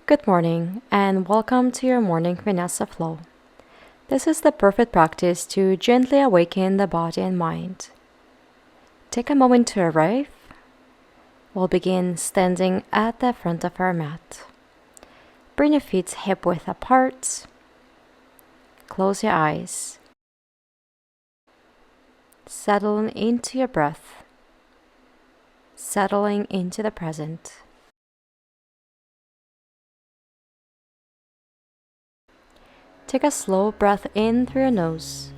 Good morning and welcome to your morning Vinyasa flow. This is the perfect practice to gently awaken the body and mind. Take a moment to arrive. We'll begin standing at the front of our mat. Bring your feet hip-width apart. Close your eyes. Settling into your breath. Settling into the present. Take a slow breath in through your nose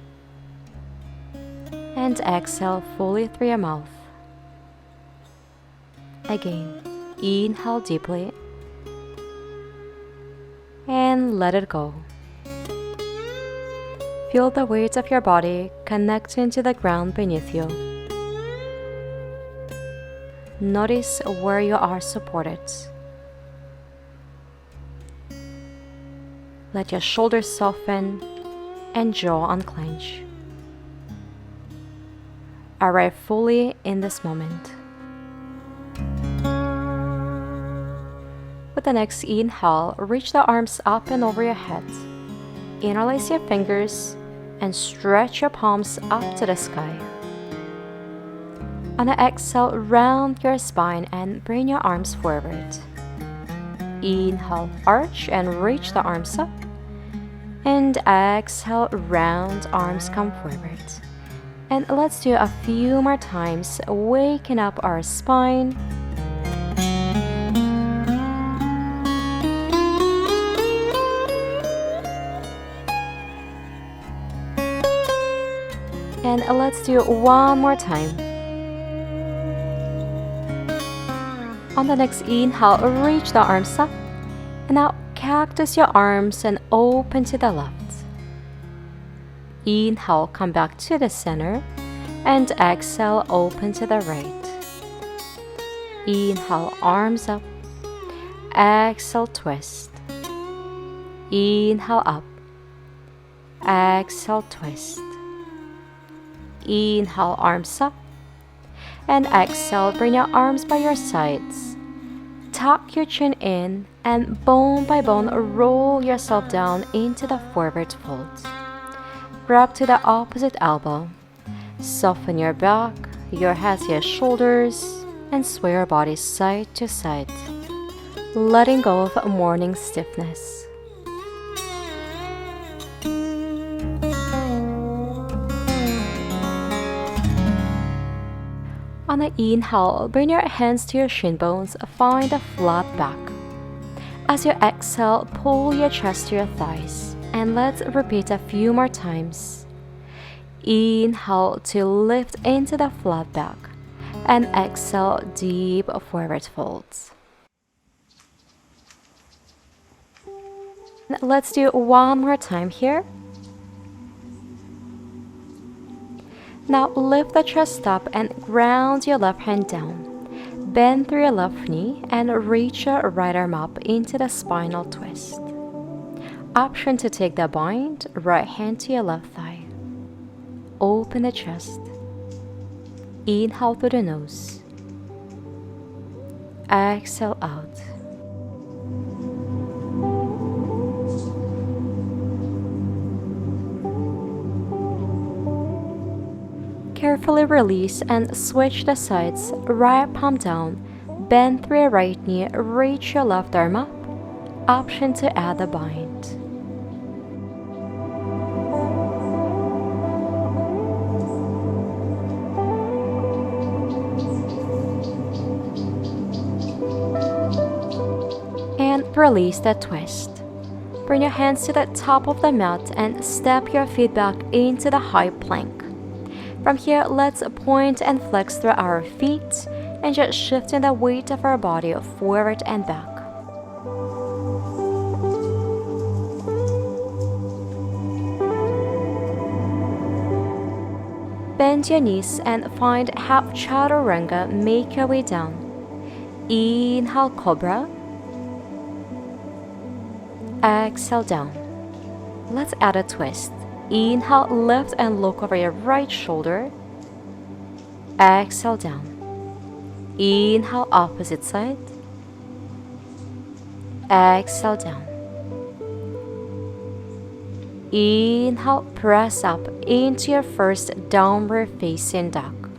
and exhale fully through your mouth. Again, inhale deeply and let it go. Feel the weight of your body connecting to the ground beneath you. Notice where you are supported. Let your shoulders soften and jaw unclench. Arrive fully in this moment. With the next inhale, reach the arms up and over your head. Interlace your fingers and stretch your palms up to the sky. On the exhale, round your spine and bring your arms forward. Inhale, arch and reach the arms up. And exhale, round, arms come forward. And let's do a few more times, waking up our spine. And let's do one more time. On the next inhale, reach the arms up. And now cactus your arms and open to the left. Inhale, come back to the center. And exhale, open to the right. Inhale, arms up. Exhale, twist. Inhale, up. Exhale, twist. Inhale, arms up. And exhale, bring your arms by your sides. Tuck your chin in and bone by bone roll yourself down into the forward fold. Grab to the opposite elbow. Soften your back, your head to your shoulders, and sway your body side to side, letting go of morning stiffness. On the inhale, bring your hands to your shin bones, find a flat back. As you exhale, pull your chest to your thighs, and let's repeat a few more times. Inhale to lift into the flat back, and exhale, deep forward folds. Let's do one more time here. Now lift the chest up and ground your left hand down. Bend through your left knee and reach your right arm up into the spinal twist. Option to take the bind, right hand to your left thigh. Open the chest. Inhale through the nose. Exhale out. Carefully release and switch the sides, right palm down, bend through your right knee, reach your left arm up. Option to add a bind. And release the twist. Bring your hands to the top of the mat and step your feet back into the high plank. From here, let's point and flex through our feet and just shifting the weight of our body forward and back. Bend your knees and find half chaturanga, make your way down. Inhale, cobra. Exhale, down. Let's add a twist. Inhale, lift and look over your right shoulder. Exhale, down. Inhale, opposite side. Exhale down. Inhale, press up into your first downward facing dog.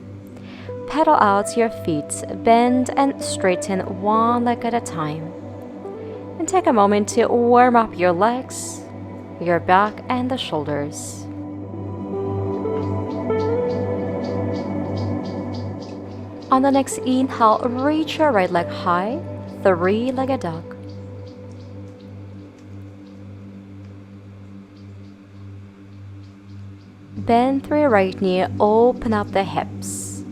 Pedal out your feet, bend and straighten one leg at a time. And take a moment to warm up your legs, your back, and the shoulders. On the next inhale, reach your right leg high, three-legged dog. Bend through your right knee, open up the hips.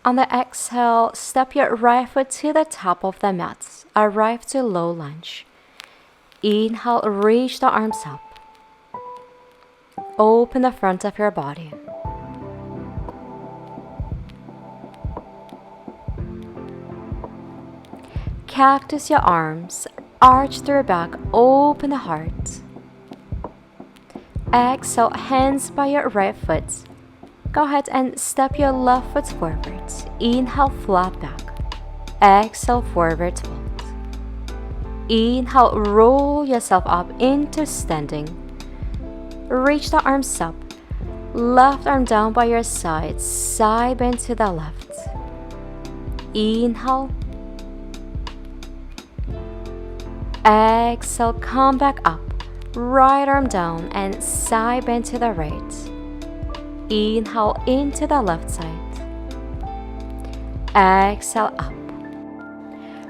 On the exhale, step your right foot to the top of the mat, arrive to low lunge. Inhale, reach the arms up. Open the front of your body. Cactus your arms, arch through your back, open the heart. Exhale, hands by your right foot. Go ahead and step your left foot forward. Inhale, flat back. Exhale, forward fold. Inhale, roll yourself up into standing. Reach the arms up. Left arm down by your side, side bend to the left. Inhale. Exhale, come back up. Right arm down and side bend to the right. Inhale into the left side. Exhale up.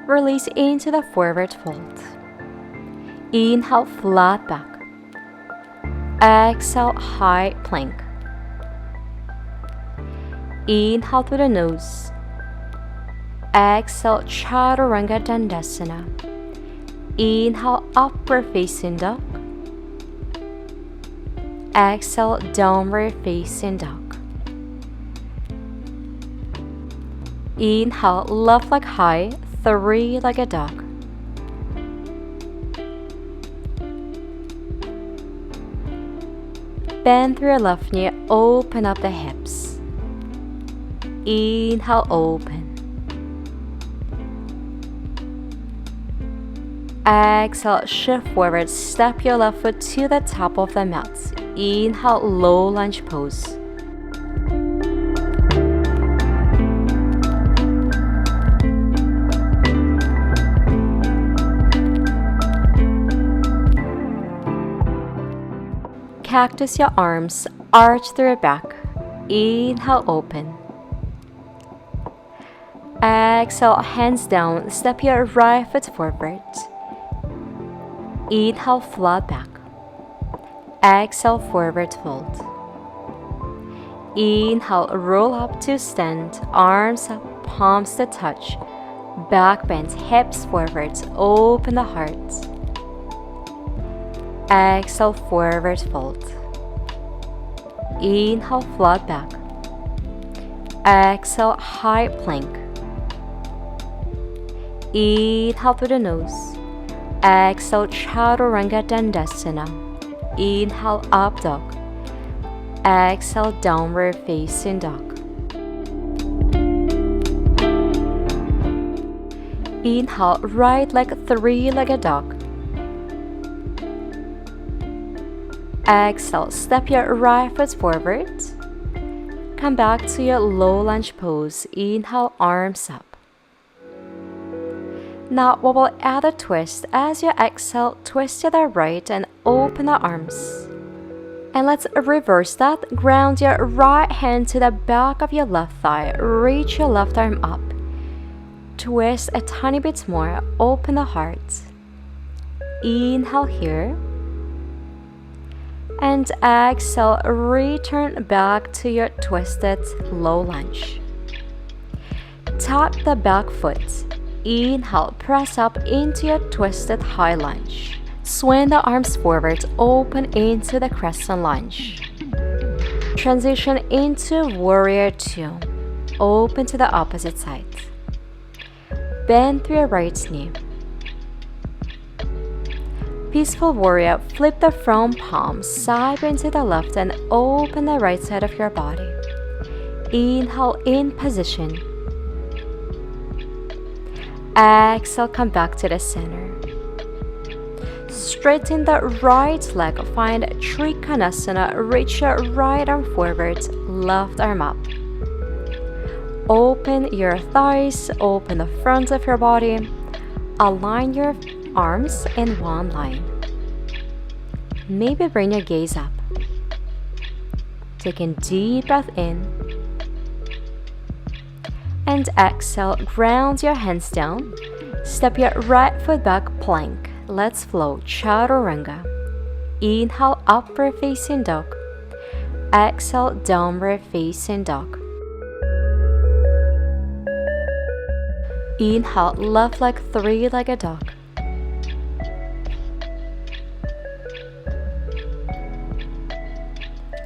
Release into the forward fold. Inhale, flat back. Exhale, high plank. Inhale through the nose. Exhale, Chaturanga Dandasana. Inhale, upward facing dog. Exhale, downward facing dog. Inhale, left leg high, three-legged dog. Bend through your left knee, open up the hips. Inhale, open. Exhale, shift forward, step your left foot to the top of the mat. Inhale, low lunge pose. Cactus your arms, arch through your back. Inhale, open. Exhale, hands down, step your right foot forward. Inhale, flat back. Exhale, forward fold. Inhale, roll up to stand, arms up, palms to touch. Back bend, hips forward, open the heart. Exhale, forward fold. Inhale, flat back. Exhale, high plank. Inhale through the nose. Exhale, Chaturanga Dandasana. Inhale, up dog. Exhale, downward facing dog. Inhale, right leg three-legged dog. Exhale, step your right foot forward. Come back to your low lunge pose. Inhale, arms up. Now we will add a twist. As you exhale, twist to the right and open the arms. And let's reverse that. Ground your right hand to the back of your left thigh. Reach your left arm up. Twist a tiny bit more. Open the heart. Inhale here. And exhale, return back to your twisted low lunge. Tap the back foot. Inhale, press up into your twisted high lunge. Swing the arms forward, open into the crescent lunge. Transition into Warrior 2. Open to the opposite side. Bend through your right knee. Peaceful Warrior, flip the front palm, side bend to the left and open the right side of your body. Inhale in position. Exhale, come back to the center. Straighten the right leg, find Trikonasana, reach your right arm forward, left arm up. Open your thighs, open the front of your body, align your arms in one line. Maybe bring your gaze up. Take a deep breath in. And exhale, ground your hands down. Step your right foot back, plank. Let's flow, chaturanga. Inhale, upward facing dog. Exhale, downward facing dog. Inhale, left leg, three-legged dog.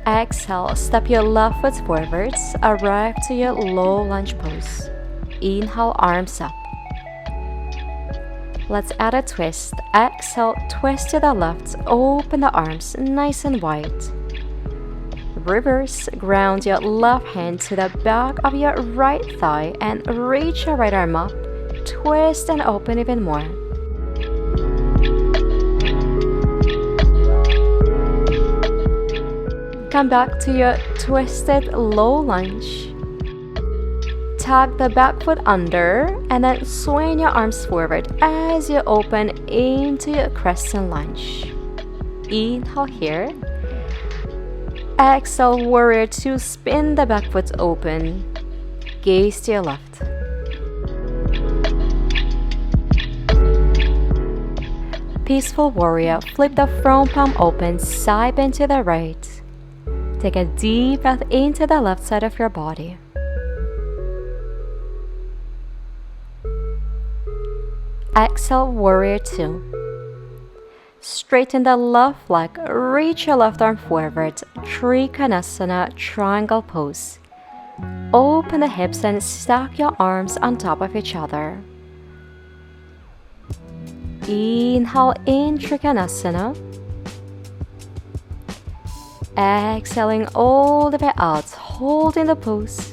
Exhale, step your left foot forwards, arrive to your low lunge pose. Inhale, arms up. Let's add a twist. Exhale, twist to the left, open the arms nice and wide. Reverse, ground your left hand to the back of your right thigh and reach your right arm up. Twist and open even more. Come back to your twisted low lunge. Tuck the back foot under and then swing your arms forward as you open into your crescent lunge. Inhale here. Exhale, warrior two, spin the back foot open. Gaze to your left. Peaceful warrior, flip the front palm open, side bend to the right. Take a deep breath into the left side of your body. Exhale, warrior two. Straighten the left leg, reach your left arm forward, Trikonasana, triangle pose. Open the hips and stack your arms on top of each other. Inhale in Trikonasana. Exhaling all the way out, holding the pose.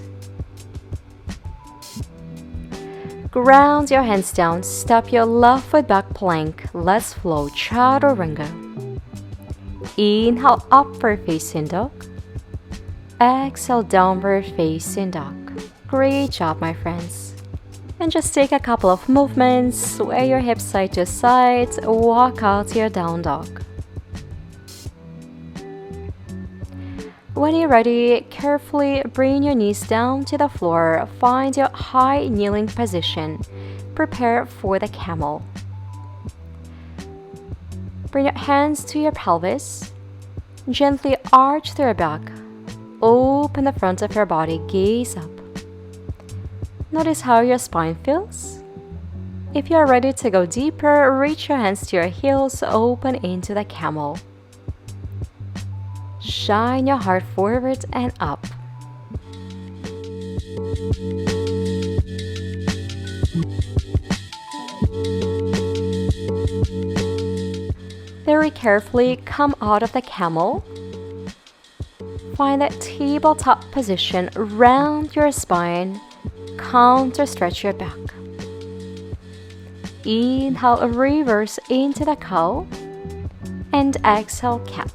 Ground your hands down, step your left foot back, plank. Let's flow, chaturanga. Inhale, upward facing dog. Exhale, downward facing dog. Great job, my friends. And just take a couple of movements, sway your hips side to side, walk out to your down dog. When you're ready, carefully bring your knees down to the floor. Find your high kneeling position. Prepare for the camel. Bring your hands to your pelvis. Gently arch to your back. Open the front of your body, gaze up. Notice how your spine feels. If you are ready to go deeper, reach your hands to your heels, open into the camel. Shine your heart forward and up. Very carefully come out of the camel. Find that tabletop position, round your spine, counter stretch your back. Inhale, reverse into the cow, and exhale, cat.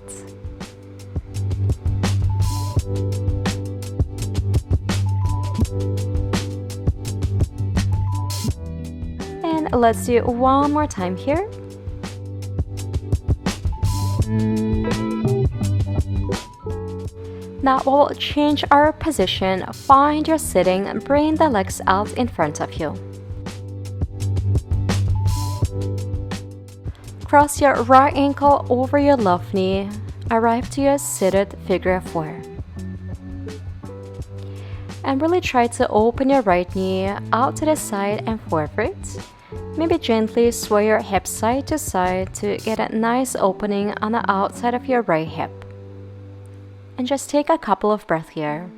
And let's do one more time here. Now we'll change our position. Find your sitting and bring the legs out in front of you. Cross your right ankle over your left knee. Arrive to your seated figure four. And really try to open your right knee out to the side and forward. Maybe gently sway your hips side to side to get a nice opening on the outside of your right hip. And just take a couple of breaths here.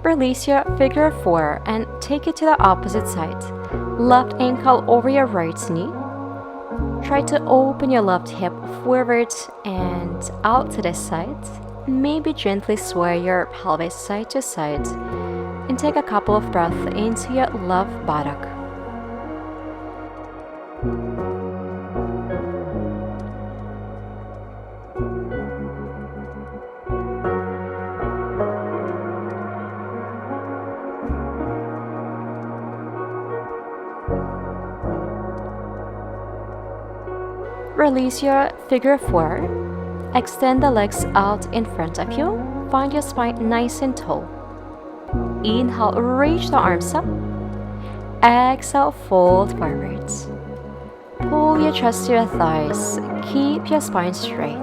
Release your figure 4 and take it to the opposite side. Left ankle over your right knee. Try to open your left hip forward and out to this side. Maybe gently sway your pelvis side to side and take a couple of breaths into your left buttock. Release your figure 4. Extend the legs out in front of you. Find your spine nice and tall. Inhale, reach the arms up. Exhale, fold forwards. Pull your chest to your thighs. Keep your spine straight.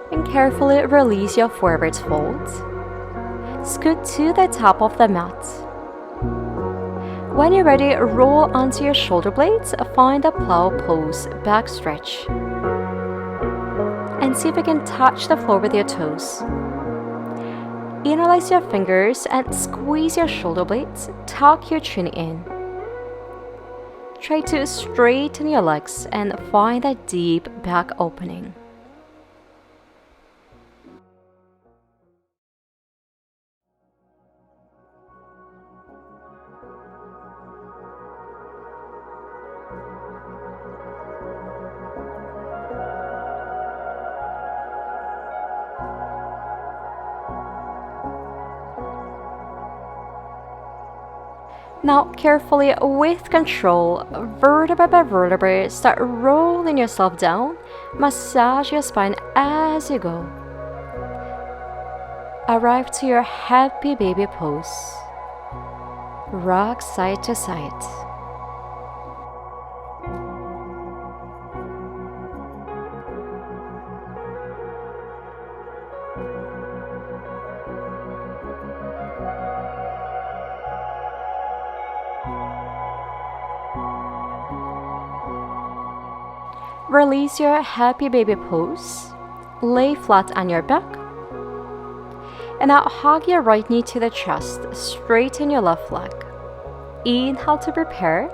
And carefully release your forward fold. Scoot to the top of the mat. When you're ready, roll onto your shoulder blades, find a plow pose, back stretch. And see if you can touch the floor with your toes. Interlace your fingers and squeeze your shoulder blades, tuck your chin in. Try to straighten your legs and find a deep back opening. Now, carefully, with control, vertebra by vertebra, start rolling yourself down. Massage your spine as you go. Arrive to your happy baby pose. Rock side to side. Release your happy baby pose. Lay flat on your back. And now hug your right knee to the chest. Straighten your left leg. Inhale to prepare.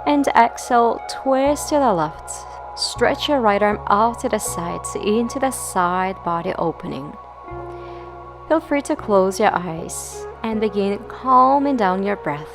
And exhale, twist to the left. Stretch your right arm out to the sides into the side body opening. Feel free to close your eyes and begin calming down your breath.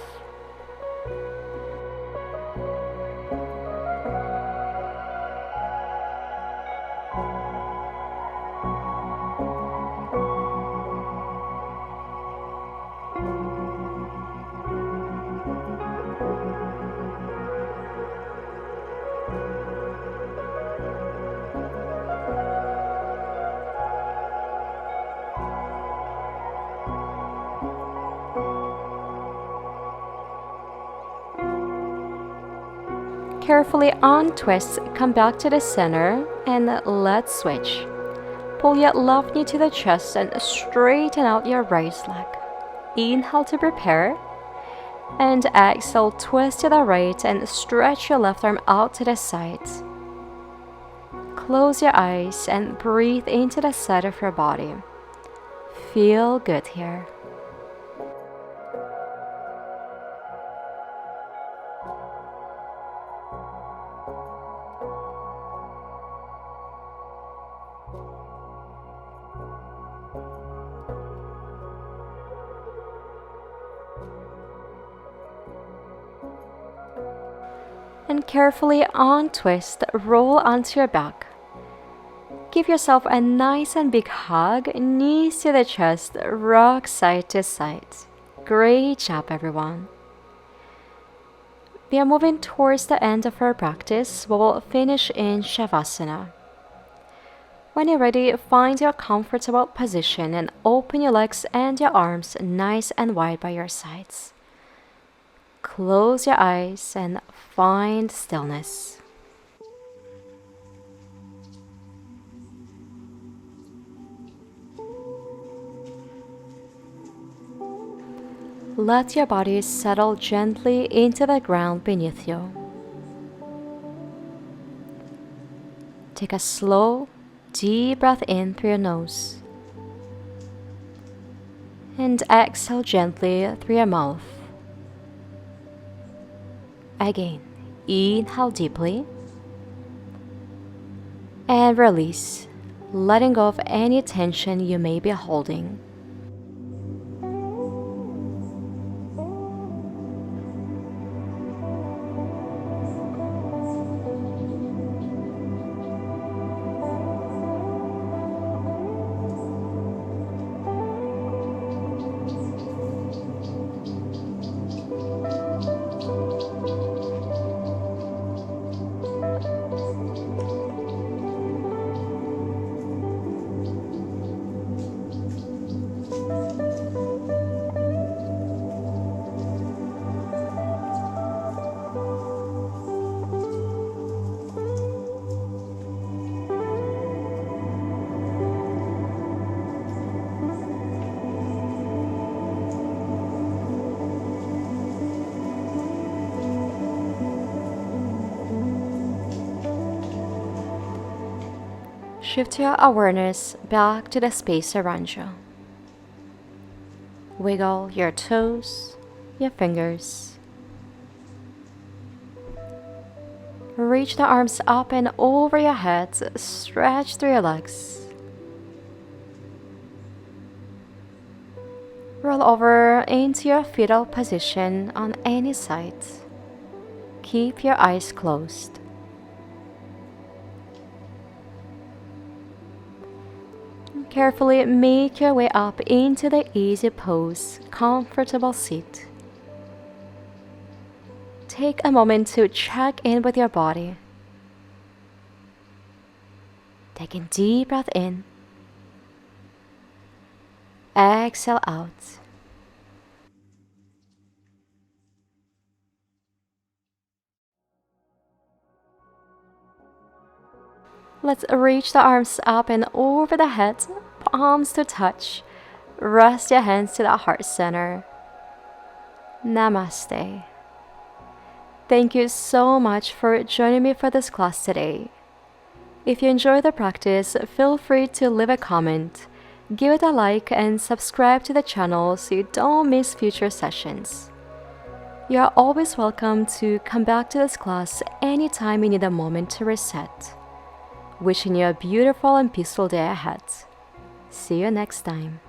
Carefully untwist, come back to the center, and let's switch. Pull your left knee to the chest and straighten out your right leg. Inhale to prepare, and exhale, twist to the right and stretch your left arm out to the side. Close your eyes and breathe into the side of your body. Feel good here. And carefully untwist, roll onto your back. Give yourself a nice and big hug, knees to the chest, rock side to side. Great job, everyone. We are moving towards the end of our practice. We will finish in Savasana. When you're ready, find your comfortable position and open your legs and your arms nice and wide by your sides. Close your eyes and find stillness. Let your body settle gently into the ground beneath you. Take a slow, deep breath in through your nose and exhale gently through your mouth. Again, inhale deeply and release, letting go of any tension you may be holding. Shift your awareness back to the space around you. Wiggle your toes, your fingers. Reach the arms up and over your head, stretch through your legs. Roll over into your fetal position on any side. Keep your eyes closed. Carefully make your way up into the easy pose, comfortable seat. Take a moment to check in with your body. Take a deep breath in. Exhale out. Let's reach the arms up and over the head, palms to touch. Rest your hands to the heart center. Namaste. Thank you so much for joining me for this class today. If you enjoy the practice, feel free to leave a comment, give it a like, and subscribe to the channel so you don't miss future sessions. You are always welcome to come back to this class anytime you need a moment to reset. Wishing you a beautiful and peaceful day ahead. See you next time.